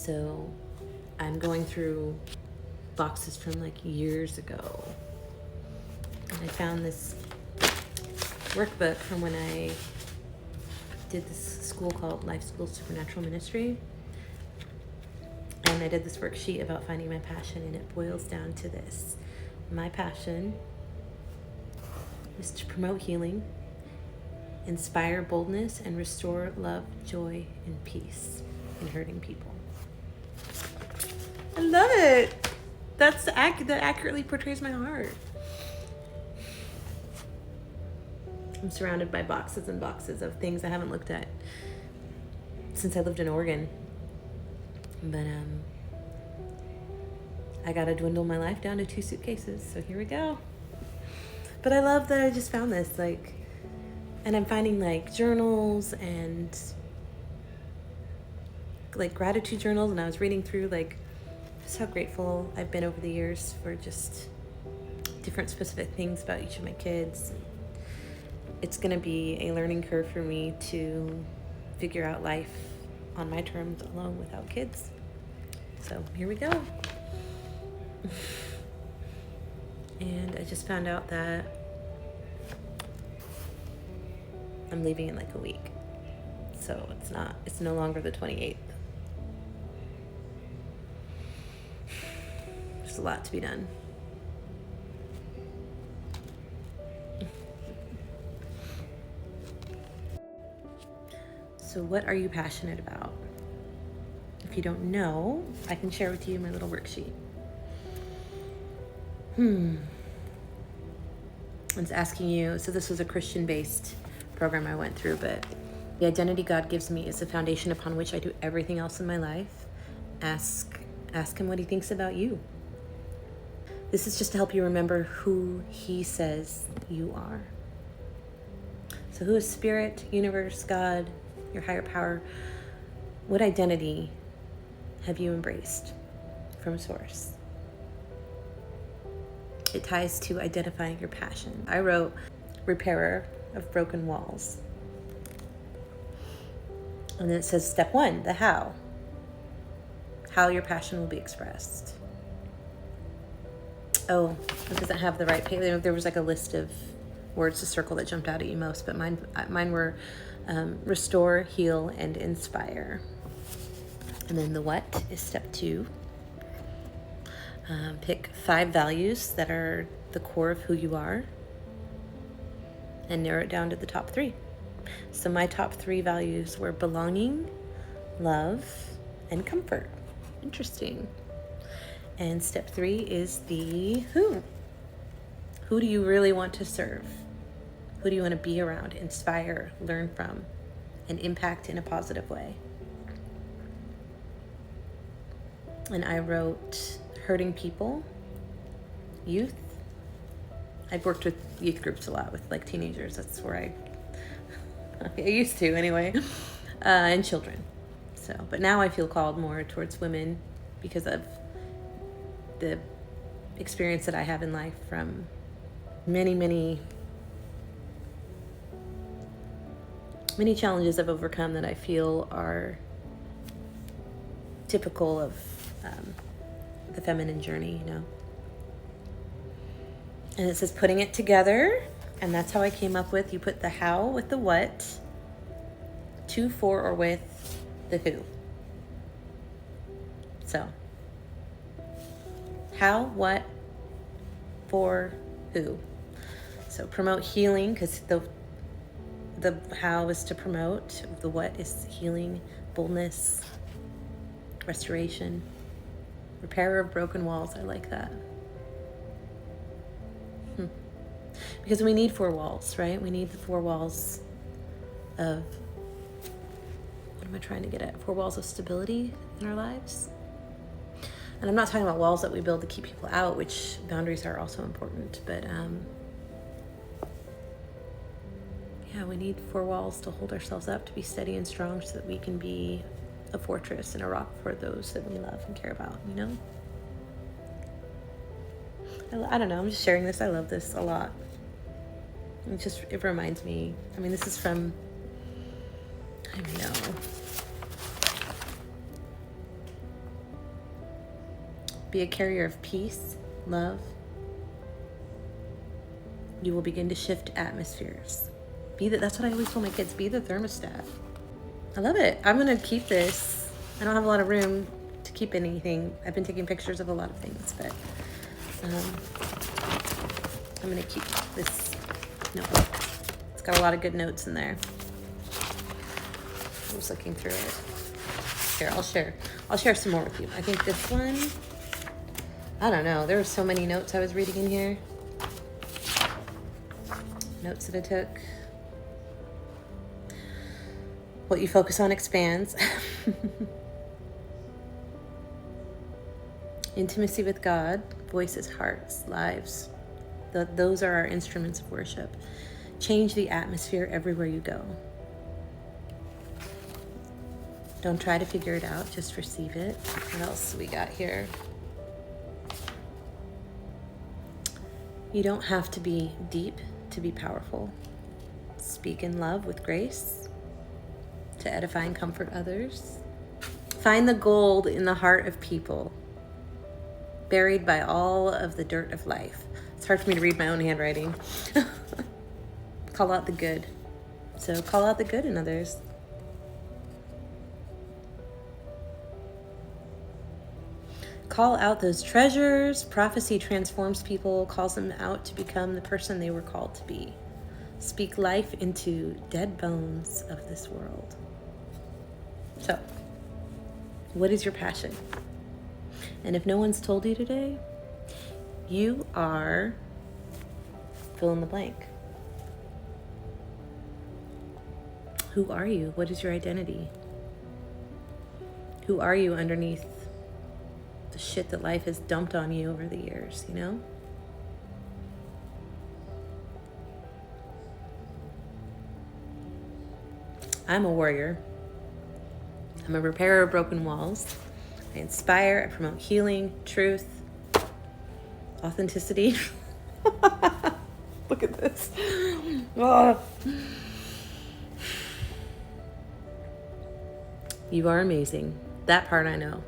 so I'm going through boxes from like years ago. And I found this workbook from when I did this school called Life School Supernatural Ministry. And I did this worksheet about finding my passion, and it boils down to this. My passion is to promote healing, inspire boldness, and restore love, joy, and peace in hurting people. I love it. That accurately portrays my heart. I'm surrounded by boxes and boxes of things I haven't looked at since I lived in Oregon. But I gotta dwindle my life down to 2 suitcases, so here we go. But I love that I just found this, like, and I'm finding like journals and like gratitude journals, and I was reading through like just how grateful I've been over the years for just different specific things about each of my kids. It's going to be a learning curve for me to figure out life on my terms alone without kids. So here we go. And I just found out that I'm leaving in like a week. So it's no longer the 28th. There's a lot to be done. So what are you passionate about? If you don't know, I can share with you my little worksheet. It's asking you, so this was a Christian-based program I went through, but the identity God gives me is the foundation upon which I do everything else in my life. Ask him what he thinks about you. This is just to help you remember who he says you are. So who is spirit, universe, God, your higher power? What identity have you embraced from source? It ties to identifying your passion. I wrote repairer of broken walls. And then it says step 1, the how. How your passion will be expressed. Oh, it doesn't have the right page. There was like a list of words to circle that jumped out at you most, but mine were restore, heal, and inspire. And then the what is step 2. Pick 5 values that are the core of who you are and narrow it down to the top 3. So my top 3 values were belonging, love, and comfort. Interesting. And step 3 is the who. Who do you really want to serve? Who do you want to be around, inspire, learn from, and impact in a positive way? And I wrote hurting people, youth. I've worked with youth groups a lot with like teenagers. That's where I used to anyway, and children. So, but now I feel called more towards women because of the experience that I have in life from many challenges I've overcome that I feel are typical of the feminine journey, you know. And it says putting it together, and that's how I came up with, you put the how with the what, to, for, or with the who. So, how, what, for, who. So promote healing, because the how is to promote, the what is healing, boldness, restoration, repair of broken walls. I like that. Because we need 4 walls, right? We need the 4 walls of, what am I trying to get at? 4 walls of stability in our lives. And I'm not talking about walls that we build to keep people out, which boundaries are also important, but yeah, we need 4 walls to hold ourselves up, to be steady and strong, so that we can be a fortress and a rock for those that we love and care about, you know? I don't know, I'm just sharing this. I love this a lot. It reminds me, I mean, this is from, I don't know, Be a carrier of peace, love. You will begin to shift atmospheres. That's what I always tell my kids, be the thermostat. I love it. I'm going to keep this. I don't have a lot of room to keep anything. I've been taking pictures of a lot of things, but I'm going to keep this notebook. It's got a lot of good notes in there. I was looking through it. Here, I'll share some more with you. I think this one, I don't know. There were so many notes I was reading in here. Notes that I took. What you focus on expands. Intimacy with God, voices, hearts, lives. Those are our instruments of worship. Change the atmosphere everywhere you go. Don't try to figure it out, just receive it. What else we got here? You don't have to be deep to be powerful. Speak in love with grace to edify and comfort others. Find the gold in the heart of people, buried by all of the dirt of life. It's hard for me to read my own handwriting. Call out the good. So call out the good in others. Call out those treasures. Prophecy transforms people, calls them out to become the person they were called to be. Speak life into dead bones of this world. So, what is your passion? And if no one's told you today, you are fill in the blank. Who are you? What is your identity? Who are you underneath the shit that life has dumped on you over the years, you know? I'm a warrior. I'm a repairer of broken walls. I inspire, I promote healing, truth, authenticity. Look at this. Oh. You are amazing. That part I know.